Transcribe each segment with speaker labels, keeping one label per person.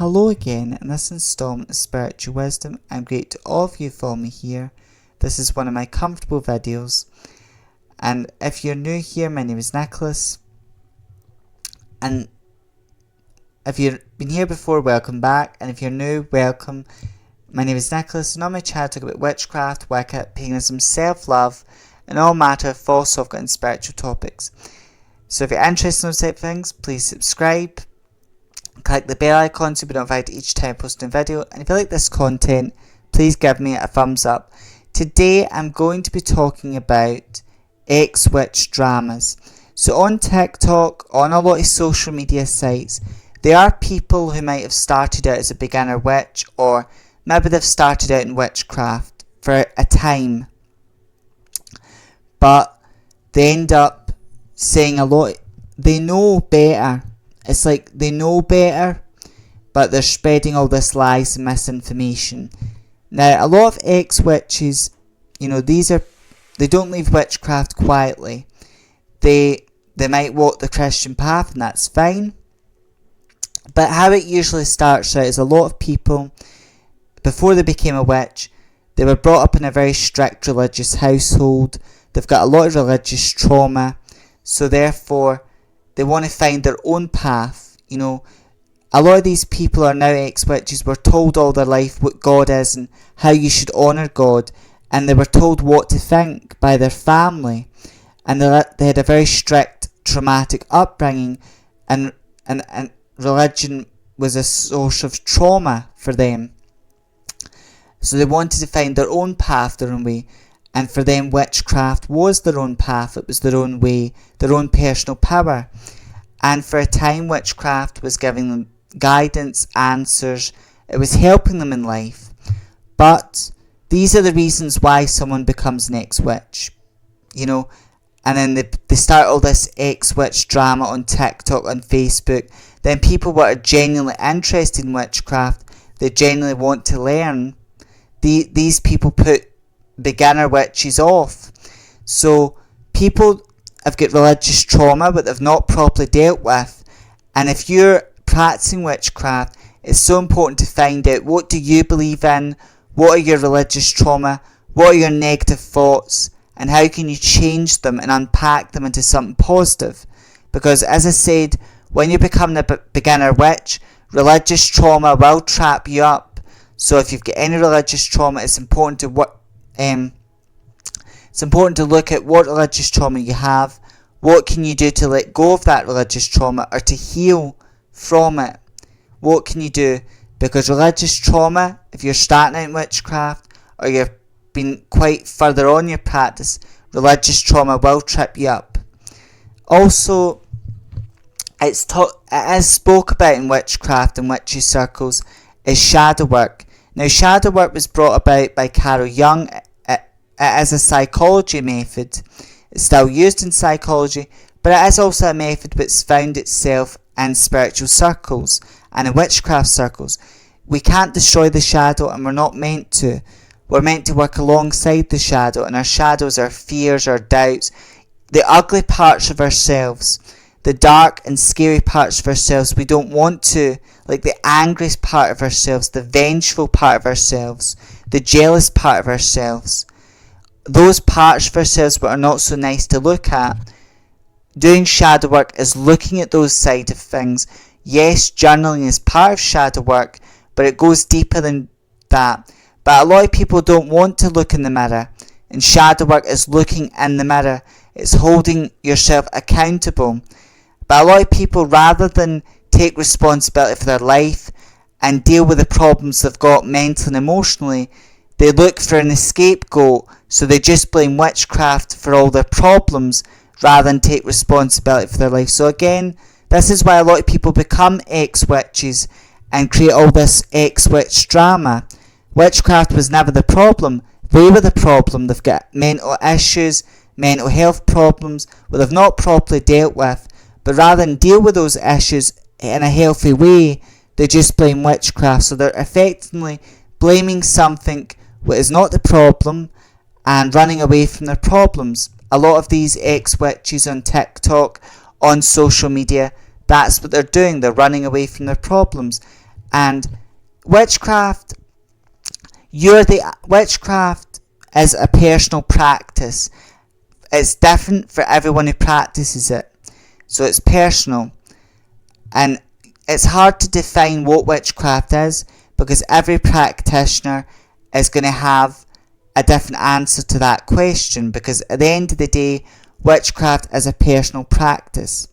Speaker 1: Hello again in this installment of Spiritual Wisdom. I'm great to all of you for me here. This is one of my comfortable videos. And if you're new here, my name is Nicholas. And if you've been here before, welcome back. And if you're new, welcome. My name is Nicholas, and on my channel I talk about witchcraft, Wicca, paganism, self-love, and all matter of false, occult, and spiritual topics. So if you're interested in those type of things, please subscribe. Click the bell icon to be notified each time I post a video, and if you like this content, please give me a thumbs up. Today I'm going to be talking about ex-witch dramas. So on TikTok, on a lot of social media sites, there are people who might have started out as a beginner witch, or maybe they've started out in witchcraft for a time, but they end up saying a lot, they know better. It's like they know better, but they're spreading all this lies and misinformation. Now, a lot of ex-witches, they don't leave witchcraft quietly. They might walk the Christian path, and that's fine. But how it usually starts out is a lot of people, before they became a witch, they were brought up in a very strict religious household. They've got a lot of religious trauma, so therefore they want to find their own path. A lot of these people are now ex-witches, were told all their life what God is and how you should honour God, and they were told what to think by their family, and they had a very strict, traumatic upbringing, and religion was a source of trauma for them. So they wanted to find their own path, their own way. And for them, witchcraft was their own path. It was their own way, their own personal power. And for a time, witchcraft was giving them guidance, answers. It was helping them in life. But these are the reasons why someone becomes an ex-witch. And then they start all this ex-witch drama on TikTok, on Facebook. Then people who are genuinely interested in witchcraft, they genuinely want to learn. These people put beginner witches off. So people have got religious trauma but they've not properly dealt with, and if you're practicing witchcraft, it's so important to find out, what do you believe in, what are your religious trauma, what are your negative thoughts, and how can you change them and unpack them into something positive. Because as I said, when you're becoming a beginner witch, religious trauma will trap you up. So if you've got any religious trauma, it's important to look at what religious trauma you have. What can you do to let go of that religious trauma or to heal from it? What can you do? Because religious trauma, if you're starting out in witchcraft or you've been quite further on your practice, religious trauma will trip you up. Also, it is spoke about in witchcraft and witchy circles is shadow work. Now, shadow work was brought about by Carol Jung as a psychology method. It's still used in psychology, but it is also a method which found itself in spiritual circles and in witchcraft circles. We can't destroy the shadow, and we're not meant to. We're meant to work alongside the shadow, and our shadows, our fears, our doubts, the ugly parts of ourselves, the dark and scary parts of ourselves we don't want to, like the angry part of ourselves, the vengeful part of ourselves, the jealous part of ourselves. Those parts of ourselves that are not so nice to look at. Doing shadow work is looking at those side of things. Yes, journaling is part of shadow work, but it goes deeper than that. But a lot of people don't want to look in the mirror, and shadow work is looking in the mirror. It's holding yourself accountable. But a lot of people, rather than take responsibility for their life and deal with the problems they've got mentally and emotionally, they look for an scapegoat, so they just blame witchcraft for all their problems rather than take responsibility for their life. So again, this is why a lot of people become ex-witches and create all this ex-witch drama. Witchcraft was never the problem. They were the problem. They've got mental issues, mental health problems that they've not properly dealt with. But rather than deal with those issues in a healthy way, they just blame witchcraft. So they're effectively blaming something that is not the problem and running away from their problems. A lot of these ex-witches on TikTok, on social media, that's what they're doing. They're running away from their problems. And witchcraft is a personal practice. It's different for everyone who practices it. So it's personal. And it's hard to define what witchcraft is, because every practitioner is going to have a different answer to that question, because at the end of the day, witchcraft is a personal practice.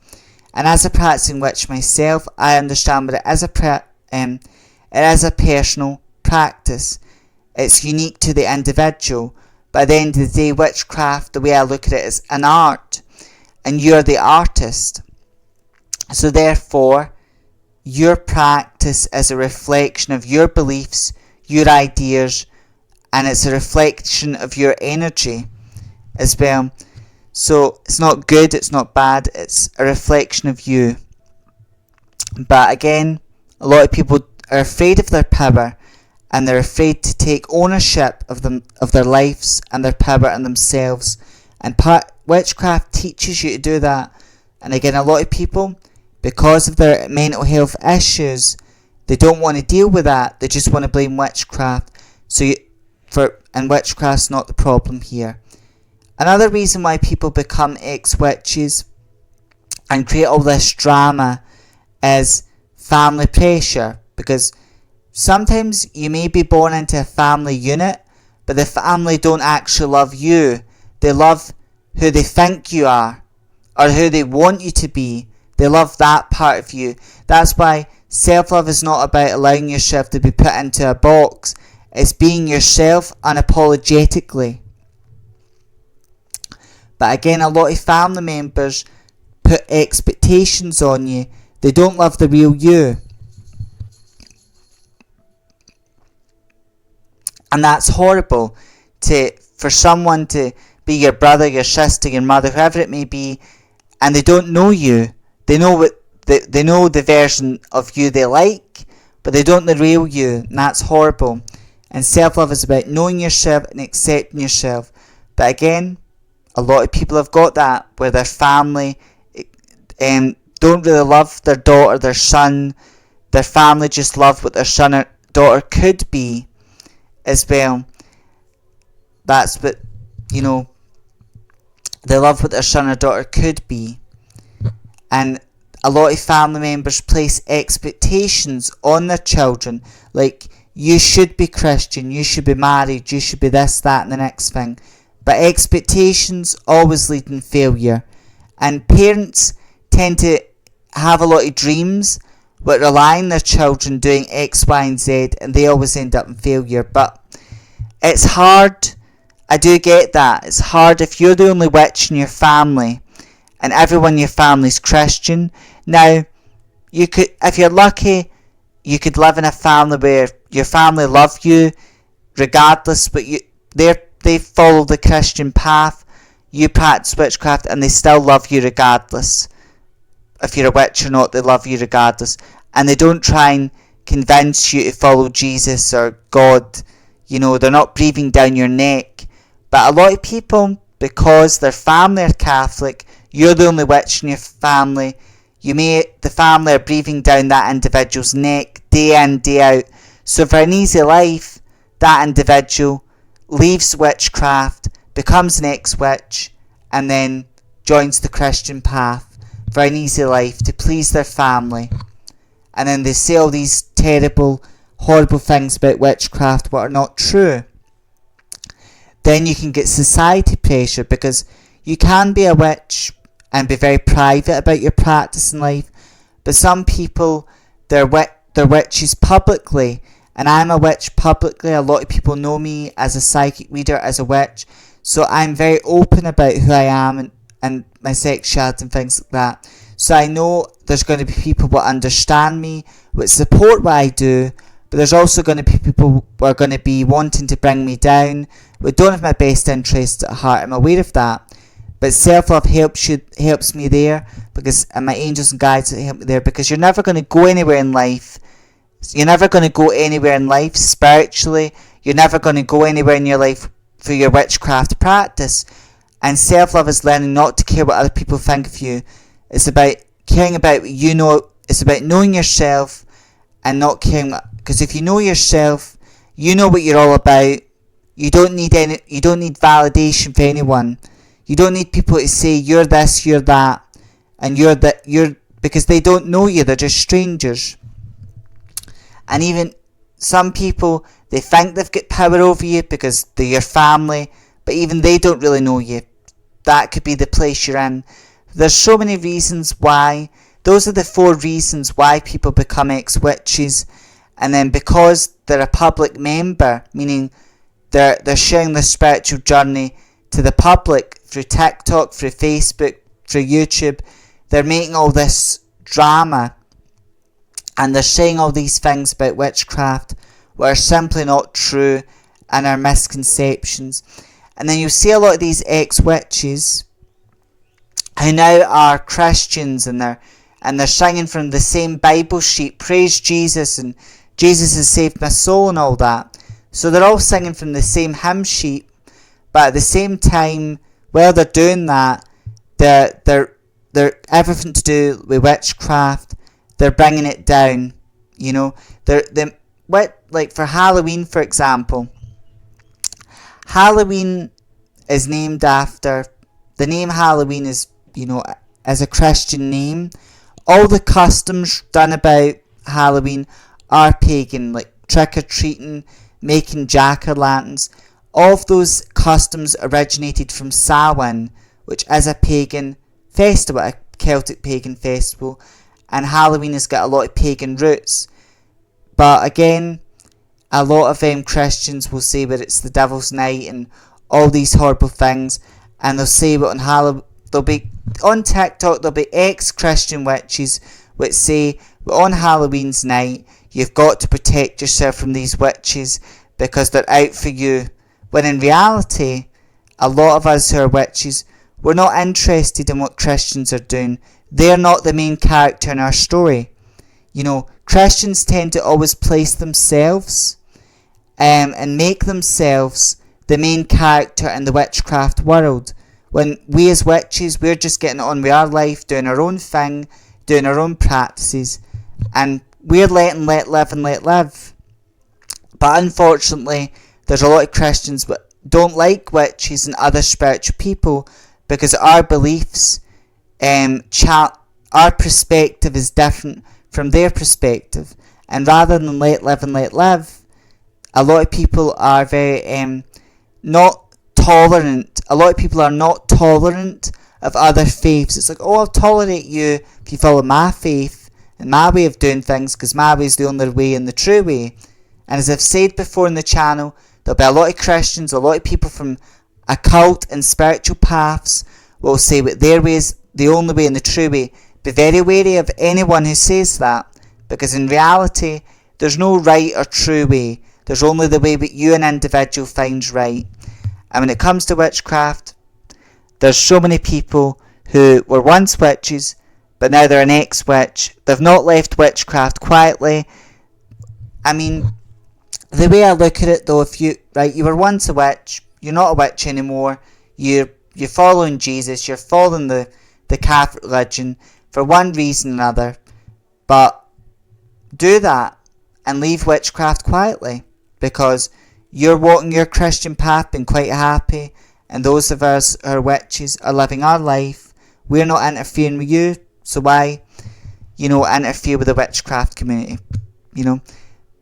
Speaker 1: And as a practicing witch myself, I understand that it is a personal practice. It's unique to the individual. But at the end of the day, witchcraft, the way I look at it, is an art. And you're the artist. So therefore, your practice is a reflection of your beliefs, your ideas, and it's a reflection of your energy as well. So it's not good, it's not bad, it's a reflection of you. But again, a lot of people are afraid of their power, and they're afraid to take ownership of their lives and their power and themselves. And witchcraft teaches you to do that. And again, a lot of people, because of their mental health issues, they don't want to deal with that. They just want to blame witchcraft. And witchcraft's not the problem here. Another reason why people become ex-witches and create all this drama is family pressure. Because sometimes you may be born into a family unit, but the family don't actually love you. They love who they think you are, or who they want you to be. They love that part of you. That's why self-love is not about allowing yourself to be put into a box. It's being yourself unapologetically. But again, a lot of family members put expectations on you. They don't love the real you. And that's horrible, for someone to be your brother, your sister, your mother, whoever it may be, and they don't know you. They know the version of you they like, but they don't know the real you, and that's horrible. And self-love is about knowing yourself and accepting yourself. But again, a lot of people have got that, where their family don't really love their daughter, their son. Their family just love what their son or daughter could be as well. That's what, they love what their son or daughter could be. And a lot of family members place expectations on their children, like, you should be Christian, you should be married, you should be this, that, and the next thing. But expectations always lead in failure. And parents tend to have a lot of dreams, but rely on their children doing X, Y, and Z, and they always end up in failure. But it's hard. I do get that. It's hard if you're the only witch in your family, and everyone in your family's Christian. Now, you could, if you're lucky, you could live in a family where your family love you regardless, but they follow the Christian path. You practice witchcraft and they still love you regardless. If you're a witch or not, they love you regardless. And they don't try and convince you to follow Jesus or God. They're not breathing down your neck. But a lot of people, because their family are Catholic, you're the only witch in your family, the family are breathing down that individual's neck day in, day out. So for an easy life, that individual leaves witchcraft, becomes an ex-witch, and then joins the Christian path for an easy life to please their family. And then they say all these terrible, horrible things about witchcraft what are not true. Then you can get society pressure, because you can be a witch and be very private about your practice in life, but some people, they're witches publicly, and I'm a witch publicly. A lot of people know me as a psychic reader, as a witch, so I'm very open about who I am and my sexuality and things like that. So I know there's going to be people who understand me, who support what I do, but there's also going to be people who are going to be wanting to bring me down, who don't have my best interests at heart. I'm aware of that. But self-love helps me there, and my angels and guides help me there, because you're never going to go anywhere in life. You're never going to go anywhere in life spiritually. You're never going to go anywhere in your life through your witchcraft practice. And self-love is learning not to care what other people think of you. It's about caring about what you know. It's about knowing yourself and not caring. Because if you know yourself, you know what you're all about. You don't need validation from anyone. You don't need people to say you're this, you're that, and you're because they don't know you. They're just strangers. And even some people, they think they've got power over you because they're your family, but even they don't really know you. That could be the place you're in. There's so many reasons why. Those are the 4 reasons why people become ex-witches. And then because they're a public member, meaning they're sharing their spiritual journey to the public through TikTok, through Facebook, through YouTube, they're making all this drama and they're saying all these things about witchcraft which are simply not true and are misconceptions. And then you'll see a lot of these ex-witches who now are Christians, and they're singing from the same Bible sheet, praise Jesus, and Jesus has saved my soul and all that. So they're all singing from the same hymn sheet, but at the same time, while they're doing that, they're everything to do with witchcraft. They're bringing it down, you know. Like for Halloween, for example, Halloween is named after, the name Halloween is, you know, as a Christian name. All the customs done about Halloween are pagan, like trick-or-treating, making jack-o'-lanterns. All of those customs originated from Samhain, which is a pagan festival, a Celtic pagan festival, and Halloween has got a lot of pagan roots. But again, a lot of Christians will say that it's the devil's night and all these horrible things, and they'll say that on Halloween, they'll be on TikTok, there'll be ex-Christian witches which say that on Halloween's night you've got to protect yourself from these witches because they're out for you. When in reality, a lot of us who are witches, we're not interested in what Christians are doing. They're not the main character in our story. You know, Christians tend to always place themselves and make themselves the main character in the witchcraft world. When we as witches, we're just getting on with our life, doing our own thing, doing our own practices, and we're letting let live and let live. But unfortunately, there's a lot of Christians that don't like witches and other spiritual people because our beliefs, our perspective is different from their perspective. And rather than let live and let live, a lot of people are very not tolerant. A lot of people are not tolerant of other faiths. It's like, oh, I'll tolerate you if you follow my faith and my way of doing things because my way is the only way and the true way. And as I've said before in the channel, there'll be a lot of Christians, a lot of people from occult and spiritual paths will say that their way is the only way and the true way. Be very wary of anyone who says that, because in reality, there's no right or true way. There's only the way that you, an individual, finds right. And when it comes to witchcraft, there's so many people who were once witches, but now they're an ex-witch. They've not left witchcraft quietly. I mean, the way I look at it though, if you were once a witch, you're not a witch anymore, you're following Jesus, you're following the Catholic religion for one reason or another, but do that and leave witchcraft quietly, because you're walking your Christian path, being quite happy, and those of us who are witches are living our life. We're not interfering with you, so why, interfere with the witchcraft community,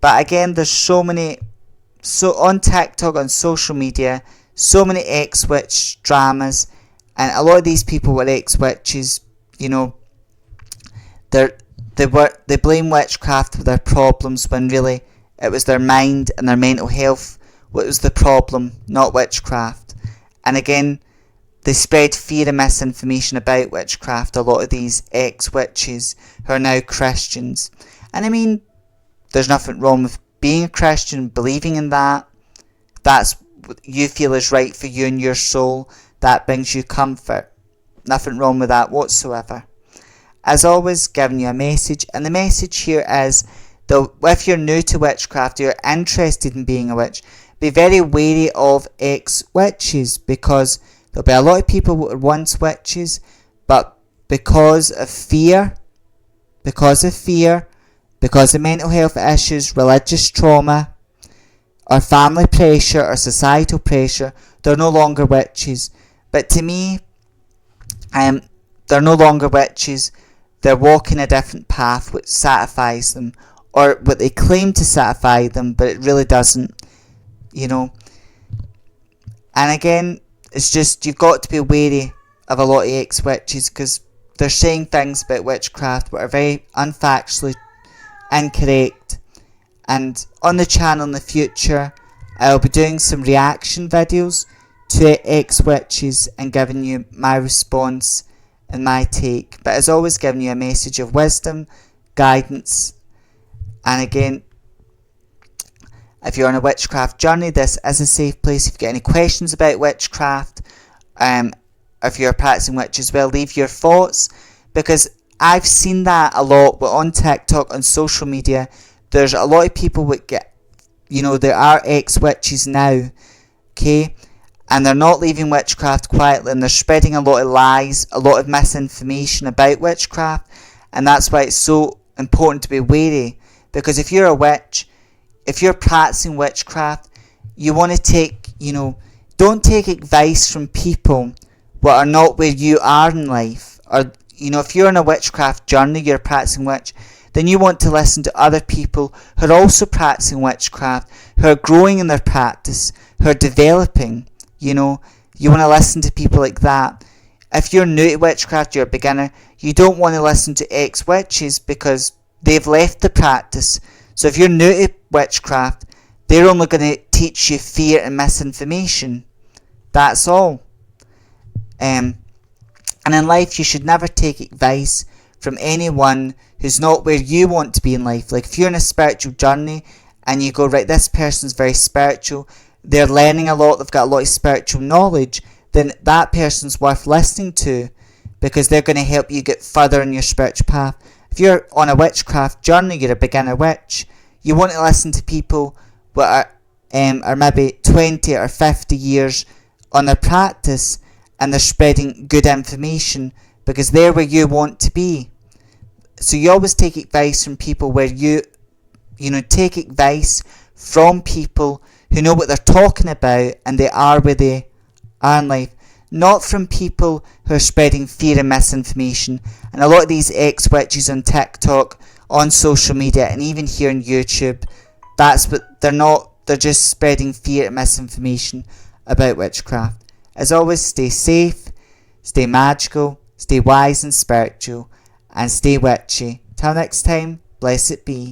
Speaker 1: But again, there's so on TikTok, on social media, so many ex-witch dramas, and a lot of these people were ex-witches, they blame witchcraft for their problems when really it was their mind and their mental health what was the problem, not witchcraft. And again, they spread fear and misinformation about witchcraft, a lot of these ex-witches who are now Christians. And I mean, there's nothing wrong with being a Christian, believing in that. That's what you feel is right for you and your soul. That brings you comfort. Nothing wrong with that whatsoever. As always, giving you a message. And the message here is that if you're new to witchcraft, you're interested in being a witch, be very wary of ex-witches, because there'll be a lot of people who were once witches, but because of fear, because of mental health issues, religious trauma, or family pressure or societal pressure, they're no longer witches. But to me, they're no longer witches. They're walking a different path which satisfies them, or what they claim to satisfy them, but it really doesn't, you know. And again, it's just, you've got to be wary of a lot of ex-witches, because they're saying things about witchcraft that are very unfactually incorrect. And on the channel in the future, I'll be doing some reaction videos to ex-witches and giving you my response and my take. But as always, giving you a message of wisdom, guidance. And again, if you're on a witchcraft journey, this is a safe place. If you've got any questions about witchcraft, if you're a practicing witch as well, leave your thoughts, because I've seen that a lot on TikTok, on social media. There's a lot of people that get, there are ex-witches now, okay, and they're not leaving witchcraft quietly, and they're spreading a lot of lies, a lot of misinformation about witchcraft, and that's why it's so important to be wary. Because if you're a witch, if you're practicing witchcraft, you want to take, don't take advice from people that are not where you are in life. Or, if you're on a witchcraft journey, you're a practicing witch, then you want to listen to other people who are also practicing witchcraft, who are growing in their practice, who are developing. You want to listen to people like that. If you're new to witchcraft, you're a beginner, you don't want to listen to ex-witches because they've left the practice. So if you're new to witchcraft, they're only going to teach you fear and misinformation. That's all. And in life, you should never take advice from anyone who's not where you want to be in life. Like if you're on a spiritual journey and you go, right, this person's very spiritual, they're learning a lot, they've got a lot of spiritual knowledge, then that person's worth listening to, because they're going to help you get further in your spiritual path. If you're on a witchcraft journey, you're a beginner witch, you want to listen to people that are maybe 20 or 50 years on their practice, and they're spreading good information, because they're where you want to be. So you always take advice from people where take advice from people who know what they're talking about, and they are where they are in life. Not from people who are spreading fear and misinformation. And a lot of these ex-witches on TikTok, on social media, and even here on YouTube, that's what they're not. They're just spreading fear and misinformation about witchcraft. As always, stay safe, stay magical, stay wise and spiritual, and stay witchy. Till next time, blessed be.